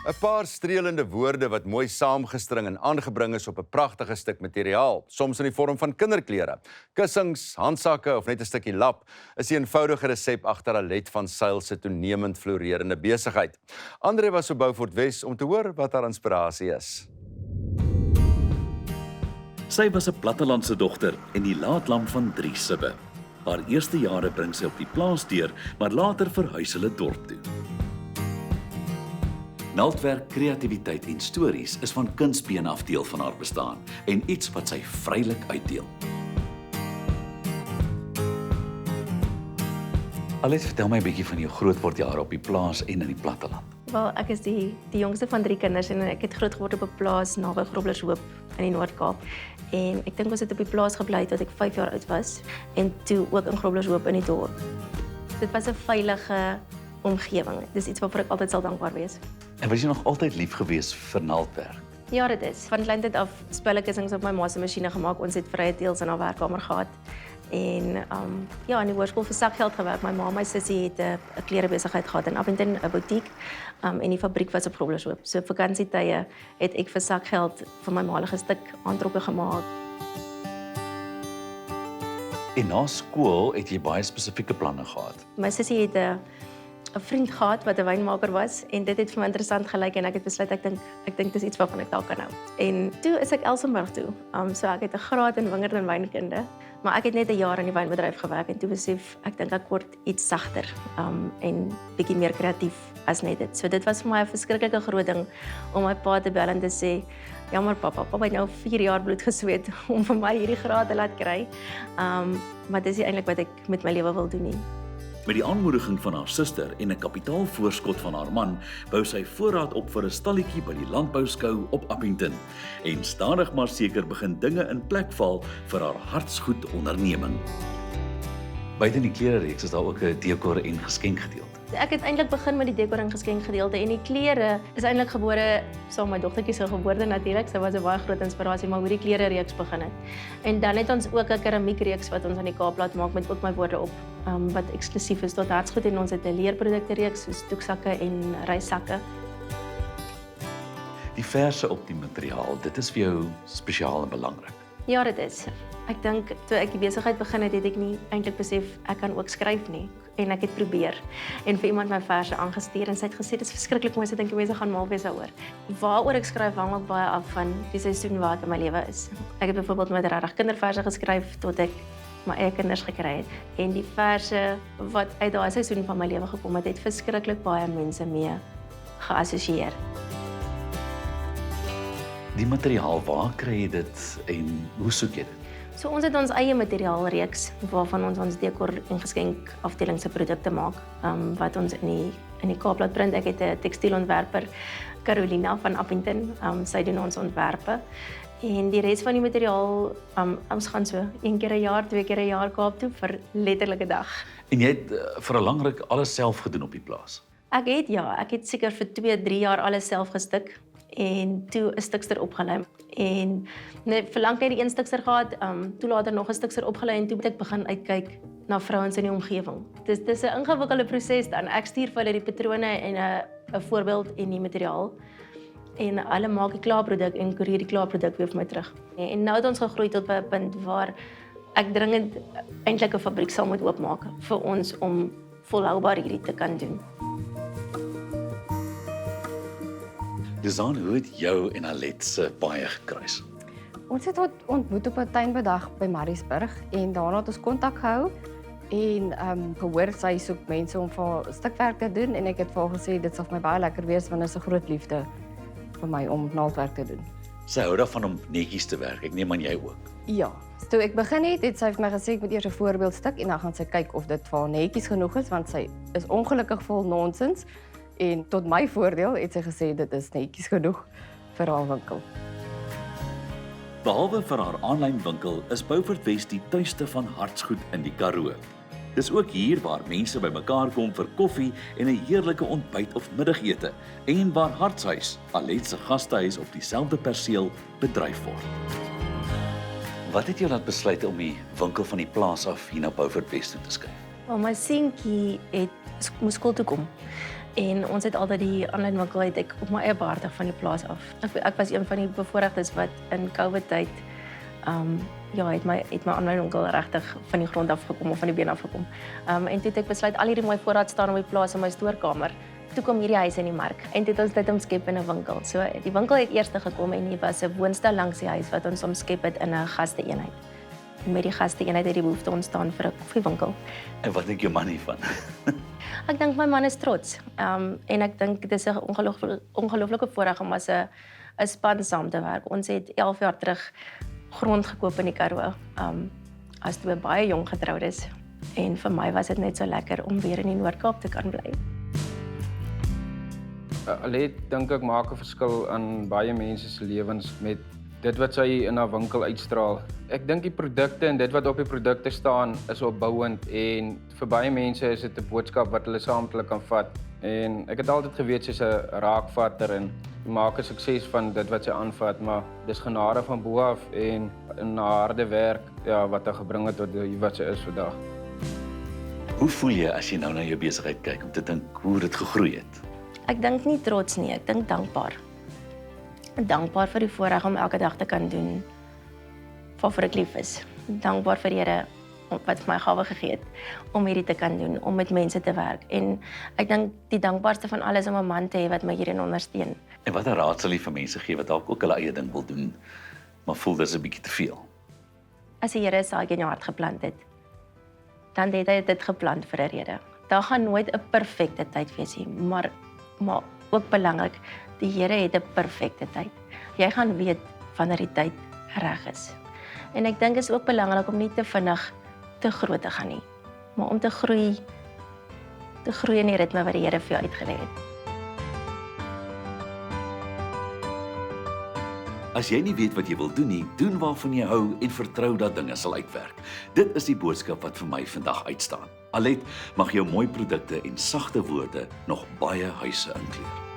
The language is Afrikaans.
'n Paar streelende woorde wat mooi saamgestring en aangebring is op 'n pragtige stuk materiaal, soms in die vorm van kinderklere, kussings, handsakke of net 'n stukkie lap, is die eenvoudige resep agter Alet van Sail se toenemend floreerende besigheid. Andre was op Beaufort Wes om te hoor wat haar inspirasie is. Sy was 'n plattelandse dogter en die laatlam van 3 sibbe. Haar eerste jare bring sy op die plaas deur, maar later verhuis hulle dorp toe. Naaldwerk, kreatiwiteit en stories is van kunstbeen af deel van haar bestaan en iets wat sy vrylik uitdeel. Alet, vertel my 'n bietjie van jou grootwordjare op die plaas en in die platteland. Wel, ek is die jongste van 3 kinders en ek het groot geword op 'n plaas naby Groblershoop in die Noord-Kaap. En ek dink ons het op die plaas gebly tot ek 5 jaar oud was en toe ook in Groblershoop in die dorp. Dit was 'n veilige omgewing. Dis iets waarvoor ek altyd sal dankbaar wees. En was jy nog altyd lief gewees vir naaldwerk? Ja, dit is. Van kleintyd af spellekussings op my ma se masjiene gemaak. Ons het vrye teels in haar werkkamer gehad. En ja, in die hoërskool vir sakgeld gewerk. My ma, my sussie het 'n klerebesigheid gehad in Appington, 'n butiek, en die fabriek was op Groblershoop. So vakansietye het ek vir sakgeld vir my ma 'n stuk aantrokke gemaak. En na skool het jy baie spesifieke planne gehad. My sussie het 'n vriend gehad wat 'n wynmaker was en dit het vir my interessant gelyk en ek het besluit ek dink dis iets waarvan ek dalk kan hou. En toe is ek Elsenburg toe. So ek het 'n graad in wingerd en wynkunde, maar ek het net 'n jaar in die wynbedryf gewerk en toe besef ek dink ek word iets sagter en bietjie meer kreatief as net dit. So dit was vir my 'n verskriklike groot ding om my pa te bel en te sê, jammer pappa het nou 4 jaar bloed gesweet om vir my hierdie graad te laat kry. Maar dis nie eintlik wat ek met my lewe wil doen nie. Met die aanmoediging van haar suster en 'n kapitaalvoorskot van haar man, bou sy voorraad op vir 'n stalletjie by die landbouskou op Appington. En stadig maar seker begin dinge in plek val vir haar hartsgoed onderneming. Buite die klerereeks is daar ook 'n dekor en geskenkgedeelte. Ek het eintlik begin met die dekor en geskenkgedeelte en die klere is eintlik gebore saam met my dogtertjie se geboorte natuurlik. Sy was 'n baie groot inspirasie, maar hoe die klerereeks begin het. En dan het ons ook 'n keramiekreeks wat ons aan die Kaap laat maak met ook my woorde op, wat eksklusief is tot hartsgoed en ons het 'n leerprodukte reeks soos doeksakke en reissakke. Die verse op die materiaal, dit is vir jou spesiaal en belangrik. Ja, dit is. Ek dink toe ek die besigheid begin het ek nie eintlik besef ek kan ook skryf nie en ek het probeer en vir iemand my verse aangestuur en sy het gesê dit is verskriklik mooi, sy dink die mense gaan mal wees daaroor. Waaroor ek skryf hang ook baie af van die seisoen wat in my lewe is. Ek het byvoorbeeld met regtig kinderverse geskryf tot ek my eie kinders gekry het en die verse wat uit daai seisoen van my lewe gekom het verskriklik baie mense mee geassosieer. Die materiaal, waar kry jy dit en hoe soek jy dit? So ons het ons eie materiaalreeks waarvan ons dekor en geskenk afdeling se produkte maak, wat ons in die Kaap laat print. Ek het 'n tekstielontwerper, Carolina van Appington, sy doen ons ontwerpe. En die res van die materiaal, ons gaan so 1 keer 'n jaar, 2 keer 'n jaar Kaap toe vir letterlik 'n dag. En jy het vir 'n lang ruk alles self gedoen op die plaas? Ek het seker vir 2-3 jaar alles self gestik en toe 'n stukster opgelei. En vir lank net die 1 stukster gehad, toe later nog 'n stukster opgelei en toe het ek begin uitkyk na vrouens in die omgewing. Dis 'n ingewikkelde proses dan. Ek stuur vir hulle die patrone en 'n voorbeeld en die materiaal. En hulle maak die klaarproduk en koerier die klaarproduk weer vir my terug. En nou het ons gegroei tot by 'n punt waar ek dringend eintlik 'n fabriek sal moet oopmaak vir ons om volhoubaar hierdie te kan doen. Lizaan, hoe het jou en Alet se paaie gekruis? Ons het ontmoet op 'n tuinbedag by Mariesburg en daarna het ons kontak gehou en gehoor sy soek mense om vir haar stukwerk te doen en ek het vir haar gesê dit sal vir my baie lekker wees want dit is 'n groot liefde vir my om naaldwerk te doen. Sy hou daarvan om netjies te werk. Ek neem aan jy ook. Ja, toe ek begin het sy vir my gesê ek moet eers 'n voorbeeldstuk en dan gaan sy kyk of dit vir haar netjies genoeg is want sy is ongelukkig vol nonsens. En tot my voordeel het sy gesê dit is netjies genoeg vir haar winkel. Behalwe vir haar aanlyn winkel is Beaufort Wes die tuiste van hartsgoed in die Karoo. Dis ook hier waar mense bymekaar kom vir koffie en 'n heerlike ontbyt of middagete en waar Hartshuis, Alet se gastehuis op dieselfde perseel, bedryf word. Wat het jou laat besluit om die winkel van die plaas af hier na Beaufort Wes toe te skuif? Wel, my seentjie moes skool toe kom. En ons het altyd die aanlyn winkel het ek op my eie behartig van die plaas af. Ek was een van die bevoorregtes wat in COVID tyd ja, het my aanlyn winkel regtig van die grond af gekom of van die been af gekom. En toe het ek besluit al hierdie mooi voorraad staan op die plaas in my stoorkamer. Toe kom hierdie huis in die mark en toe het ons dit omskep in 'n winkel. So die winkel het eers gekom en hier was 'n woonstel langs die huis wat ons omskep het in 'n gasteeenheid. En met die gasteeenheid het die behoefte ontstaan vir 'n koffiewinkel. En wat dink jou man hiervan? Ek dink my man is trots. En ek dink dit is 'n ongelooflike voorreg om as 'n span saam te werk. Ons het 11 jaar terug grond gekoop in die Karoo. As twee baie jong getroudes. En vir my was dit net so lekker om weer in die Noord-Kaap te kan bly. Alet dink ek maak 'n verskil aan baie mense se lewens met dit wat sy in haar winkel uitstraal. Ek dink die produkte en dit wat op die produkte staan is opbouend en vir baie mense is dit 'n boodskap wat hulle saam met hulle kan vat. En ek het altyd geweet sy's 'n raakvatter en maak 'n sukses van dit wat sy aanvat, maar dis genade van bo af en 'n harde werk ja wat haar gebring het tot hier wat sy is vandag. Hoe voel jy as jy nou na jou besigheid kyk om te dink hoe dit gegroei het? Ek dink nie trots nie, ek dink dankbaar. Dankbaar vir die voorreg om elke dag te kan doen waarvoor ek lief is. Dankbaar vir die Here wat vir my gawe gegee het om hierdie te kan doen, om met mense te werk. En ek dink die dankbaarste van alles om 'n man te hê wat my hierin ondersteun. En watter raad sal jy vir mense gee wat dalk ook hulle eie ding wil doen, maar voel dis 'n bietjie te veel? As die Here 'n saadjie in jou hart geplant het, dan het hy dit geplant vir 'n rede. Daar gaan nooit 'n perfekte tyd wees nie, maar ook belangrik, die Here het 'n perfekte tyd. Jy gaan weet wanneer die tyd reg is. En ek dink dit is ook belangrik om nie te vinnig te groot te gaan nie, maar om te groei in die ritme wat die Here vir jou uitgelê het. As jy nie weet wat jy wil doen nie, doen waarvan jy hou en vertrou dat dinge sal uitwerk. Dit is die boodskap wat vir my vandag uitstaan. Alet mag jou mooi produkte en sagte woorde nog baie huise inkleur.